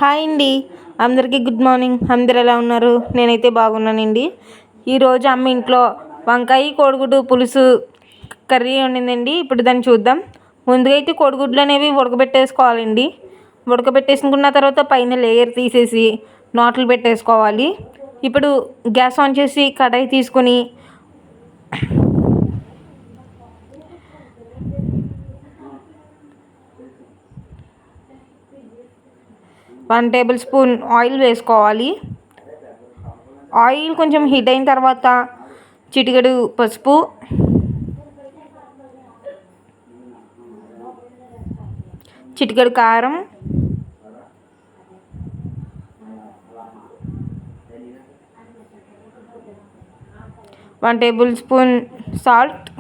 Hi అండి. అందరికీ good morning. అందరు ఎలా ఉన్నారు? నేనైతే బాగున్నానండి. ఈరోజు అమ్మ ఇంట్లో వంకాయ కోడిగుడ్డు పులుసు కర్రీ వండిందండి. ఇప్పుడు దాన్ని చూద్దాం. ముందుగా అయితే కోడిగుడ్లు అనేవి ఉడకబెట్టేసుకోవాలండి. ఉడకబెట్టేసుకున్న తర్వాత పైన లేయర్ తీసేసి నోట్లు పెట్టేసుకోవాలి. ఇప్పుడు గ్యాస్ ఆన్ చేసి కడాయి తీసుకొని 1 టేబుల్ స్పూన్ ఆయిల్ వేసుకోవాలి. ఆయిల్ కొంచెం హీట్ అయిన తర్వాత చిటికెడు పసుపు, చిటికెడు కారం, వన్ టేబుల్ స్పూన్ సాల్ట్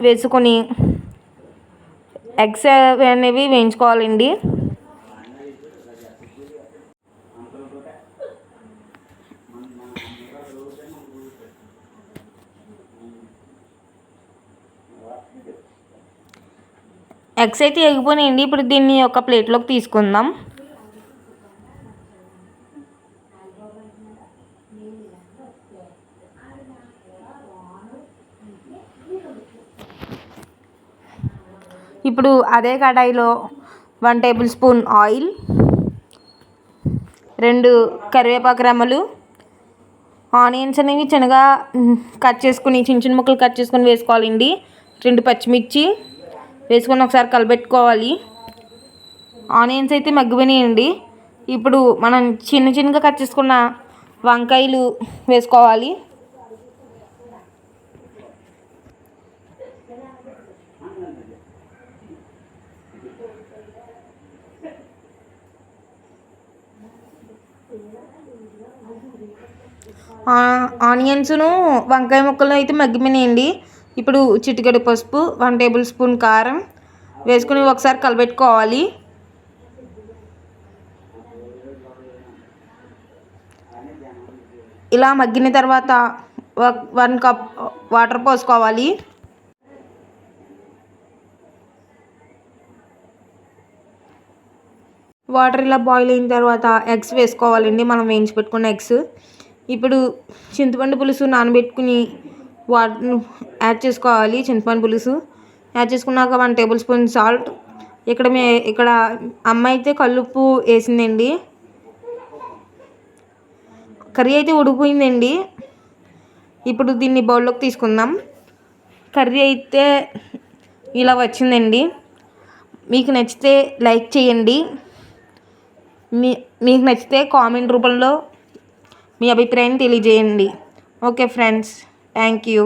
వేసుకొని ఎగ్స్ అనేవి వేయించుకోవాలండి. ఎగ్స్ అయితే ఎగిపోయినాయండి. ఇప్పుడు దీన్ని ఒక ప్లేట్లోకి తీసుకుందాం. ఇప్పుడు అదే కడాయిలో 1 టేబుల్ స్పూన్ ఆయిల్, 2 కరివేపాకు రెమ్మలు, ఆనియన్స్ అనేవి చిన్నగా కట్ చేసుకుని చిన్న చిన్న ముక్కలు కట్ చేసుకుని వేసుకోవాలండి. 2 పచ్చిమిర్చి వేసుకొని ఒకసారి కలబెట్టుకోవాలి. ఆనియన్స్ అయితే మగ్గిపోయినాయండి. ఇప్పుడు మనం చిన్న చిన్నగా కట్ చేసుకున్న వంకాయలు వేసుకోవాలి. ఆనియన్స్ను వంకాయ ముక్కలు అయితే మగ్గిపోయినాయండి. ఇప్పుడు చిటికెడు పసుపు, 1 టేబుల్ స్పూన్ కారం వేసుకుని ఒకసారి కలబెట్టుకోవాలి. ఇలా మగ్గిన తర్వాత 1 కప్ వాటర్ పోసుకోవాలి. వాటర్ ఇలా బాయిల్ అయిన తర్వాత ఎగ్స్ వేసుకోవాలండి, మనం వేయించి పెట్టుకున్న ఎగ్స్. ఇప్పుడు చింతపండు పులుసు నానబెట్టుకుని వాటర్ యాడ్ చేసుకోవాలి. చింతపండు పులుసు యాడ్ చేసుకున్నాక 1 టేబుల్ స్పూన్ సాల్ట్. ఇక్కడ అమ్మ అయితే కల్లుప్పు వేసిందండి. కర్రీ అయితే ఉడికిపోయిందండి. ఇప్పుడు దీన్ని బౌల్లోకి తీసుకుందాం. కర్రీ అయితే ఇలా వచ్చిందండి. మీకు నచ్చితే లైక్ చేయండి. మీకు నచ్చితే కామెంట్ రూపంలో మీ అభిప్రాయాన్ని తెలియజేయండి. Okay friends, thank you.